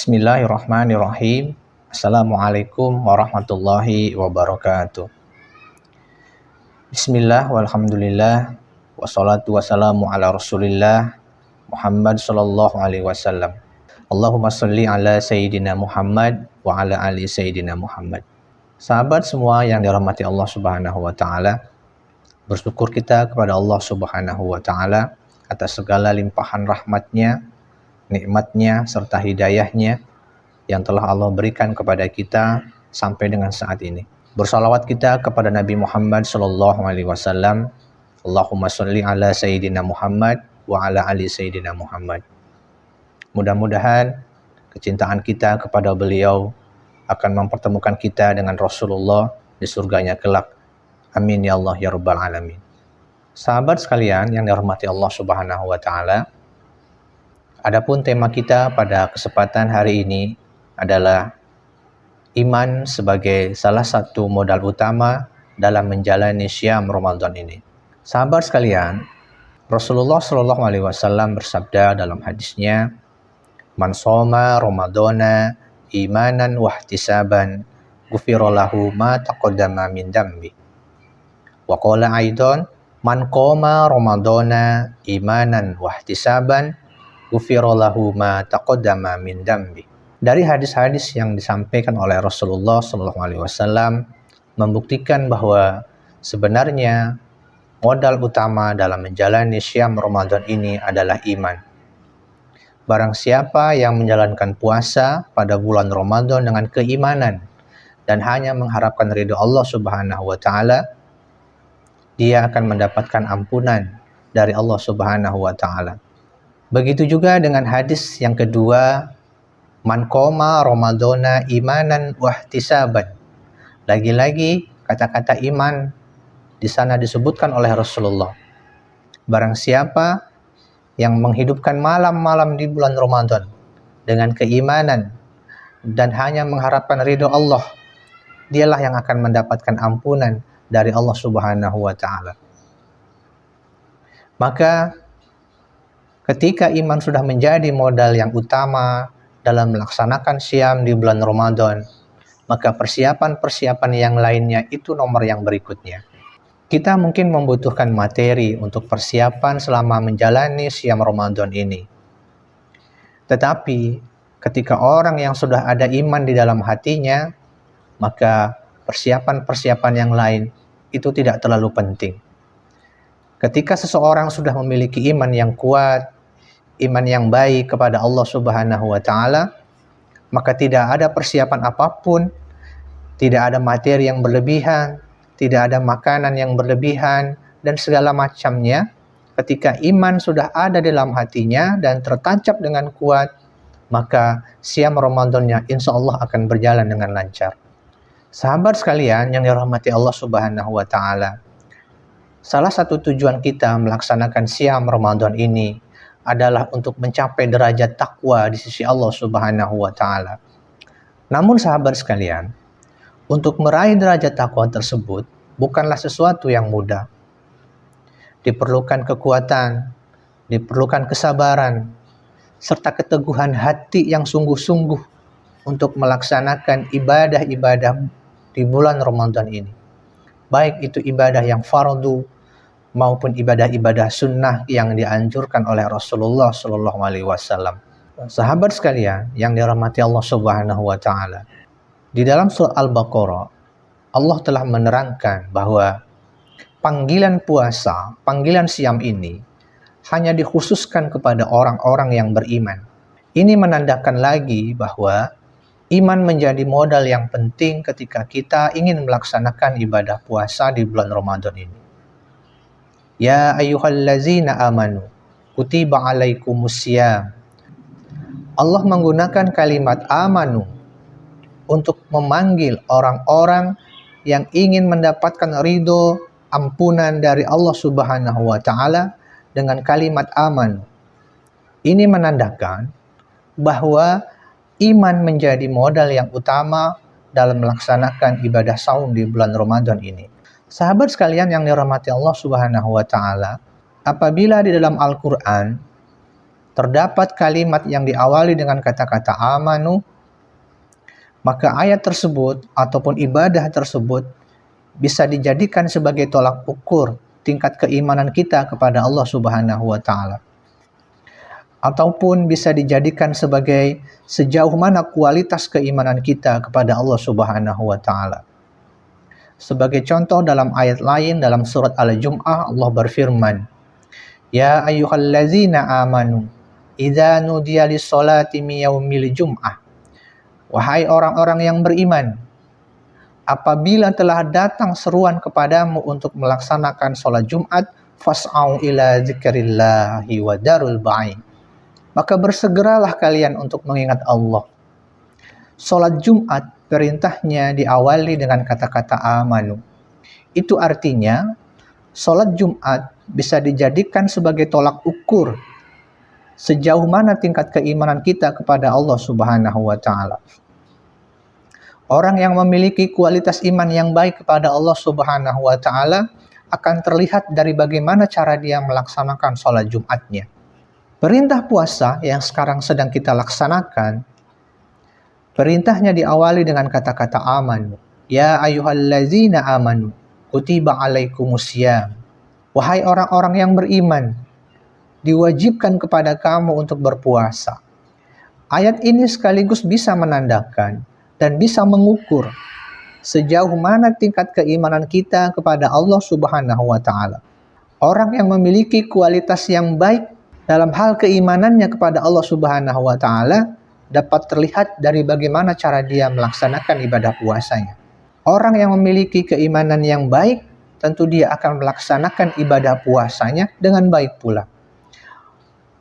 Bismillahirrahmanirrahim. Assalamualaikum warahmatullahi wabarakatuh. Bismillah walhamdulillah wassalatu wassalamu ala rasulillah Muhammad sallallahu alaihi wasallam. Allahumma sholli ala sayyidina Muhammad wa ala ali sayyidina Muhammad. Sahabat semua yang dirahmati Allah Subhanahu wa taala, bersyukur kita kepada Allah Subhanahu wa taala atas segala limpahan rahmatnya, nikmatnya, serta hidayahnya yang telah Allah berikan kepada kita sampai dengan saat ini. Bersalawat kita kepada Nabi Muhammad sallallahu alaihi wasallam. Allahumma sholli ala sayyidina Muhammad wa ala ali sayyidina Muhammad. Mudah-mudahan kecintaan kita kepada beliau akan mempertemukan kita dengan Rasulullah di surganya kelak. Amin ya Allah ya rabbal alamin. Sahabat sekalian yang dirahmati Allah Subhanahu wa taala, adapun tema kita pada kesempatan hari ini adalah iman sebagai salah satu modal utama dalam menjalani Syam Ramadan ini. Sahabat sekalian, Rasulullah Shallallahu Alaihi Wasallam bersabda dalam hadisnya, "Man shoma Ramadana imanan wahtisaban, ghufira lahu ma taqaddama min dambi." Wa qala aidan, "Man qoma Ramadana imanan wahtisaban, ghufira lahu ma taqaddama min dambi." Dari hadis-hadis yang disampaikan oleh Rasulullah SAW membuktikan bahwa sebenarnya modal utama dalam menjalani Syam Ramadan ini adalah iman. Barang siapa yang menjalankan puasa pada bulan Ramadan dengan keimanan dan hanya mengharapkan ridho Allah Subhanahu wa taala, dia akan mendapatkan ampunan dari Allah Subhanahu wa taala. Begitu juga dengan hadis yang kedua, "Man qoma Ramadana imanan wahtisaban." Lagi-lagi kata-kata iman di sana disebutkan oleh Rasulullah. Barang siapa yang menghidupkan malam-malam di bulan Ramadan dengan keimanan dan hanya mengharapkan ridho Allah, dialah yang akan mendapatkan ampunan dari Allah Subhanahu wa taala. Maka ketika iman sudah menjadi modal yang utama dalam melaksanakan Syam di bulan Ramadan, maka persiapan-persiapan yang lainnya itu nomor yang berikutnya. Kita mungkin membutuhkan materi untuk persiapan selama menjalani Syam Ramadan ini. Tetapi ketika orang yang sudah ada iman di dalam hatinya, maka persiapan-persiapan yang lain itu tidak terlalu penting. Ketika seseorang sudah memiliki iman yang kuat, iman yang baik kepada Allah Subhanahu wa taala, maka tidak ada persiapan apapun, tidak ada materi yang berlebihan, tidak ada makanan yang berlebihan dan segala macamnya. Ketika iman sudah ada dalam hatinya dan tertancap dengan kuat, maka Syam Ramadannya insya Allah akan berjalan dengan lancar. Sahabat sekalian yang dirahmati Allah Subhanahu wa taala, salah satu tujuan kita melaksanakan Syam Ramadan ini adalah untuk mencapai derajat takwa di sisi Allah Subhanahu wa taala. Namun sahabat sekalian, untuk meraih derajat takwa tersebut bukanlah sesuatu yang mudah. Diperlukan kekuatan, diperlukan kesabaran, serta keteguhan hati yang sungguh-sungguh untuk melaksanakan ibadah-ibadah di bulan Ramadan ini. Baik itu ibadah yang fardu maupun ibadah-ibadah sunnah yang dianjurkan oleh Rasulullah Shallallahu Alaihi Wasallam. Sahabat sekalian yang dirahmati Allah Subhanahu Wa Taala, di dalam surah Al-Baqarah Allah telah menerangkan bahwa panggilan puasa, panggilan Syam ini hanya dikhususkan kepada orang-orang yang beriman. Ini menandakan lagi bahwa iman menjadi modal yang penting ketika kita ingin melaksanakan ibadah puasa di bulan Ramadan ini. Ya ayyuhallazina amanu kutiba alaikumussyam. Allah menggunakan kalimat amanu untuk memanggil orang-orang yang ingin mendapatkan ridho, ampunan dari Allah Subhanahu wa taala dengan kalimat amanu. Ini menandakan bahwa iman menjadi modal yang utama dalam melaksanakan ibadah saum di bulan Ramadan ini. Sahabat sekalian yang dirahmati Allah Subhanahu wa taala, apabila di dalam Al-Qur'an terdapat kalimat yang diawali dengan kata-kata amanu, maka ayat tersebut ataupun ibadah tersebut bisa dijadikan sebagai tolak ukur tingkat keimanan kita kepada Allah Subhanahu wa taala. Ataupun bisa dijadikan sebagai sejauh mana kualitas keimanan kita kepada Allah Subhanahu wa taala. Sebagai contoh dalam ayat lain dalam surat Al-Jum'ah Allah berfirman, "Ya ayyuhallazina amanu, idza nudiya lis-sholati min yaumil jum'ah." Wahai orang-orang yang beriman, apabila telah datang seruan kepadamu untuk melaksanakan sholat Jumat, fas'au ila dzikrillahi wa darul ba'i. Maka bersegeralah kalian untuk mengingat Allah. Sholat Jumat perintahnya diawali dengan kata-kata amanu. Itu artinya sholat Jumat bisa dijadikan sebagai tolak ukur sejauh mana tingkat keimanan kita kepada Allah Subhanahu wa taala. Orang yang memiliki kualitas iman yang baik kepada Allah Subhanahu wa taala akan terlihat dari bagaimana cara dia melaksanakan sholat Jumatnya. Perintah puasa yang sekarang sedang kita laksanakan, perintahnya diawali dengan kata-kata amanu. Ya ayyuhallazina amanu, kutiba alaikumusiyam. Wahai orang-orang yang beriman, diwajibkan kepada kamu untuk berpuasa. Ayat ini sekaligus bisa menandakan dan bisa mengukur sejauh mana tingkat keimanan kita kepada Allah Subhanahu wa taala. Orang yang memiliki kualitas yang baik dalam hal keimanannya kepada Allah Subhanahu wa taala dapat terlihat dari bagaimana cara dia melaksanakan ibadah puasanya. Orang yang memiliki keimanan yang baik, tentu dia akan melaksanakan ibadah puasanya dengan baik pula.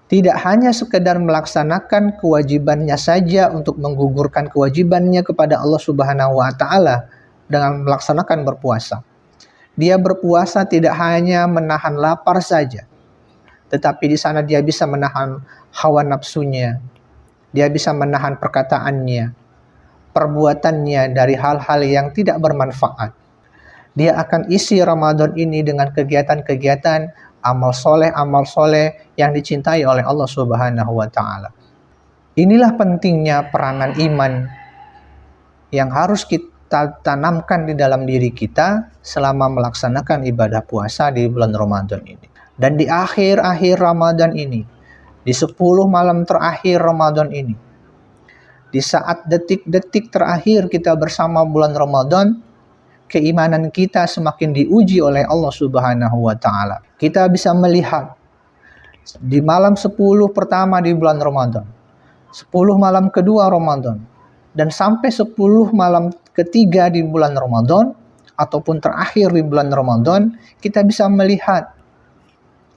Tidak hanya sekedar melaksanakan kewajibannya saja untuk menggugurkan kewajibannya kepada Allah Subhanahu wa taala dengan melaksanakan berpuasa. Dia berpuasa tidak hanya menahan lapar saja, tetapi di sana dia bisa menahan hawa nafsunya. Dia bisa menahan perkataannya, perbuatannya dari hal-hal yang tidak bermanfaat. Dia akan isi Ramadan ini dengan kegiatan-kegiatan amal soleh yang dicintai oleh Allah Subhanahu wa taala. Inilah pentingnya peranan iman yang harus kita tanamkan di dalam diri kita selama melaksanakan ibadah puasa di bulan Ramadan ini. Dan di akhir-akhir Ramadan ini, di 10 malam terakhir Ramadan ini, di saat detik-detik terakhir kita bersama bulan Ramadan, keimanan kita semakin diuji oleh Allah Subhanahu wa taala. Kita bisa melihat di malam 10 pertama di bulan Ramadan, 10 malam kedua Ramadan, dan sampai 10 malam ketiga di bulan Ramadan, ataupun terakhir di bulan Ramadan, kita bisa melihat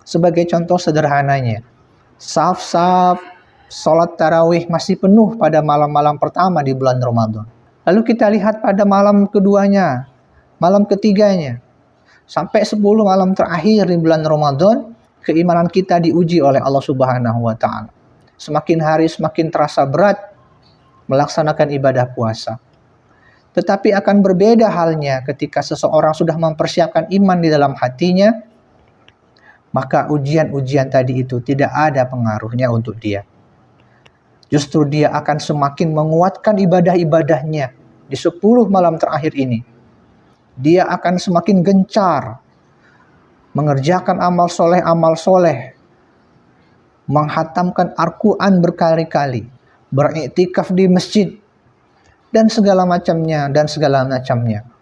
sebagai contoh sederhananya, saf-saf sholat tarawih masih penuh pada malam-malam pertama di bulan Ramadan. Lalu kita lihat pada malam keduanya, malam ketiganya, sampai 10 malam terakhir di bulan Ramadan, keimanan kita diuji oleh Allah Subhanahu wa taala. Semakin hari semakin terasa berat melaksanakan ibadah puasa. Tetapi akan berbeda halnya ketika seseorang sudah mempersiapkan iman di dalam hatinya, maka ujian-ujian tadi itu tidak ada pengaruhnya untuk dia. Justru dia akan semakin menguatkan ibadah-ibadahnya di 10 malam terakhir ini. Dia akan semakin gencar mengerjakan amal soleh, menghatamkan Al-Quran berkali-kali, beriktikaf di masjid, dan segala macamnya.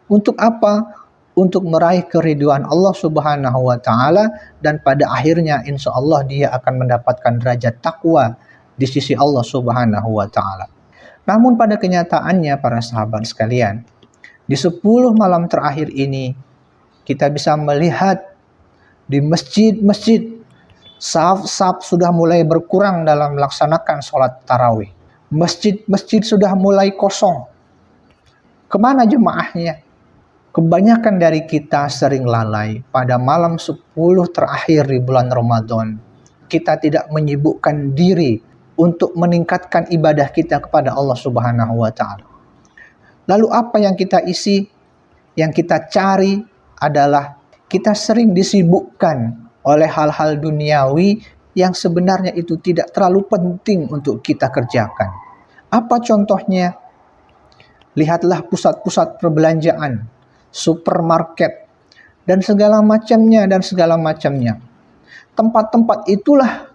Untuk apa? Untuk meraih keridhaan Allah Subhanahu wa taala, dan pada akhirnya insya Allah dia akan mendapatkan derajat takwa di sisi Allah Subhanahu wa taala. Namun pada kenyataannya para sahabat sekalian, di 10 malam terakhir ini kita bisa melihat di masjid-masjid saf-saf sudah mulai berkurang dalam melaksanakan sholat tarawih. Masjid-masjid sudah mulai kosong. Kemana jemaahnya? Kebanyakan dari kita sering lalai pada malam 10 terakhir di bulan Ramadan. Kita tidak menyibukkan diri untuk meningkatkan ibadah kita kepada Allah Subhanahu wa taala. Lalu apa yang kita isi? Yang kita cari adalah kita sering disibukkan oleh hal-hal duniawi yang sebenarnya itu tidak terlalu penting untuk kita kerjakan. Apa contohnya? Lihatlah pusat-pusat perbelanjaan, supermarket, dan segala macamnya. Tempat-tempat itulah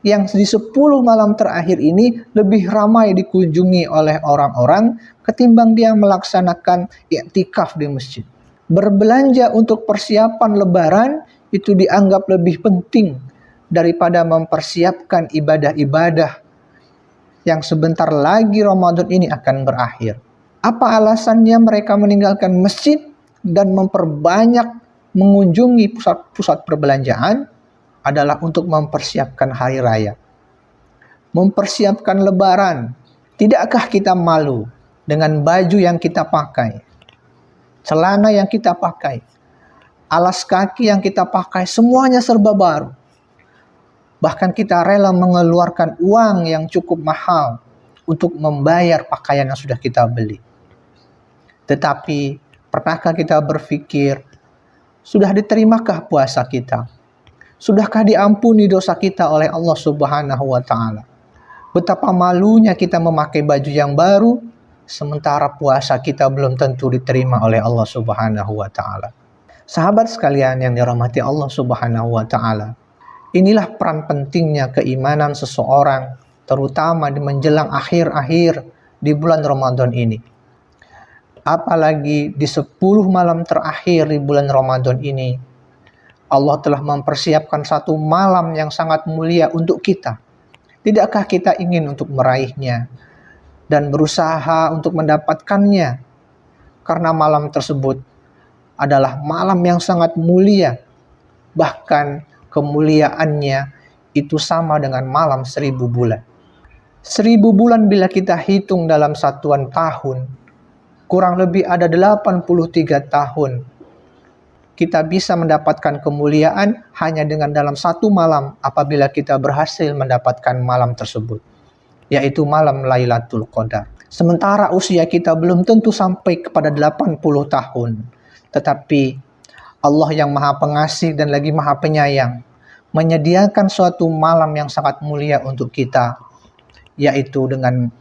yang di 10 malam terakhir ini lebih ramai dikunjungi oleh orang-orang ketimbang dia melaksanakan i'tikaf di masjid. Berbelanja untuk persiapan lebaran itu dianggap lebih penting daripada mempersiapkan ibadah-ibadah yang sebentar lagi Ramadan ini akan berakhir. Apa alasannya mereka meninggalkan masjid dan memperbanyak mengunjungi pusat-pusat perbelanjaan? Adalah untuk mempersiapkan hari raya, mempersiapkan lebaran. Tidakkah kita malu dengan baju yang kita pakai, celana yang kita pakai, alas kaki yang kita pakai, semuanya serba baru. Bahkan kita rela mengeluarkan uang yang cukup mahal untuk membayar pakaian yang sudah kita beli. Tetapi pernahkah kita berpikir, sudah diterimakah puasa kita? Sudahkah diampuni dosa kita oleh Allah Subhanahu wa Ta'ala? Betapa malunya kita memakai baju yang baru, sementara puasa kita belum tentu diterima oleh Allah Subhanahu wa Ta'ala. Sahabat sekalian yang dirahmati Allah Subhanahu wa Ta'ala, inilah peran pentingnya keimanan seseorang, terutama di menjelang akhir-akhir di bulan Ramadan ini. Apalagi di 10 malam terakhir di bulan Ramadan ini, Allah telah mempersiapkan satu malam yang sangat mulia untuk kita. Tidakkah kita ingin untuk meraihnya dan berusaha untuk mendapatkannya? Karena malam tersebut adalah malam yang sangat mulia. Bahkan kemuliaannya itu sama dengan malam 1000 bulan. 1000 bulan bila kita hitung dalam satuan tahun, kurang lebih ada 83 tahun. Kita bisa mendapatkan kemuliaan hanya dengan dalam satu malam apabila kita berhasil mendapatkan malam tersebut, yaitu malam Lailatul Qadar. Sementara usia kita belum tentu sampai kepada 80 tahun, tetapi Allah yang Maha Pengasih dan lagi Maha Penyayang menyediakan suatu malam yang sangat mulia untuk kita, yaitu dengan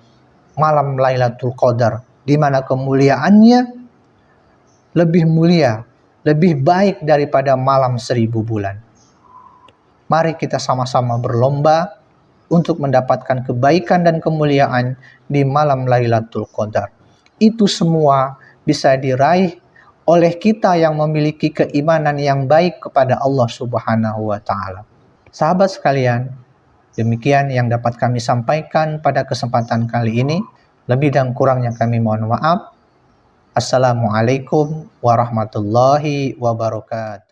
malam Lailatul Qadar, di mana kemuliaannya lebih mulia, lebih baik daripada malam 1000 bulan. Mari kita sama-sama berlomba untuk mendapatkan kebaikan dan kemuliaan di malam Lailatul Qadar. Itu semua bisa diraih oleh kita yang memiliki keimanan yang baik kepada Allah Subhanahu wa Ta'ala. Sahabat sekalian, demikian yang dapat kami sampaikan pada kesempatan kali ini. Lebih dan kurangnya kami mohon maaf. Assalamualaikum warahmatullahi wabarakatuh.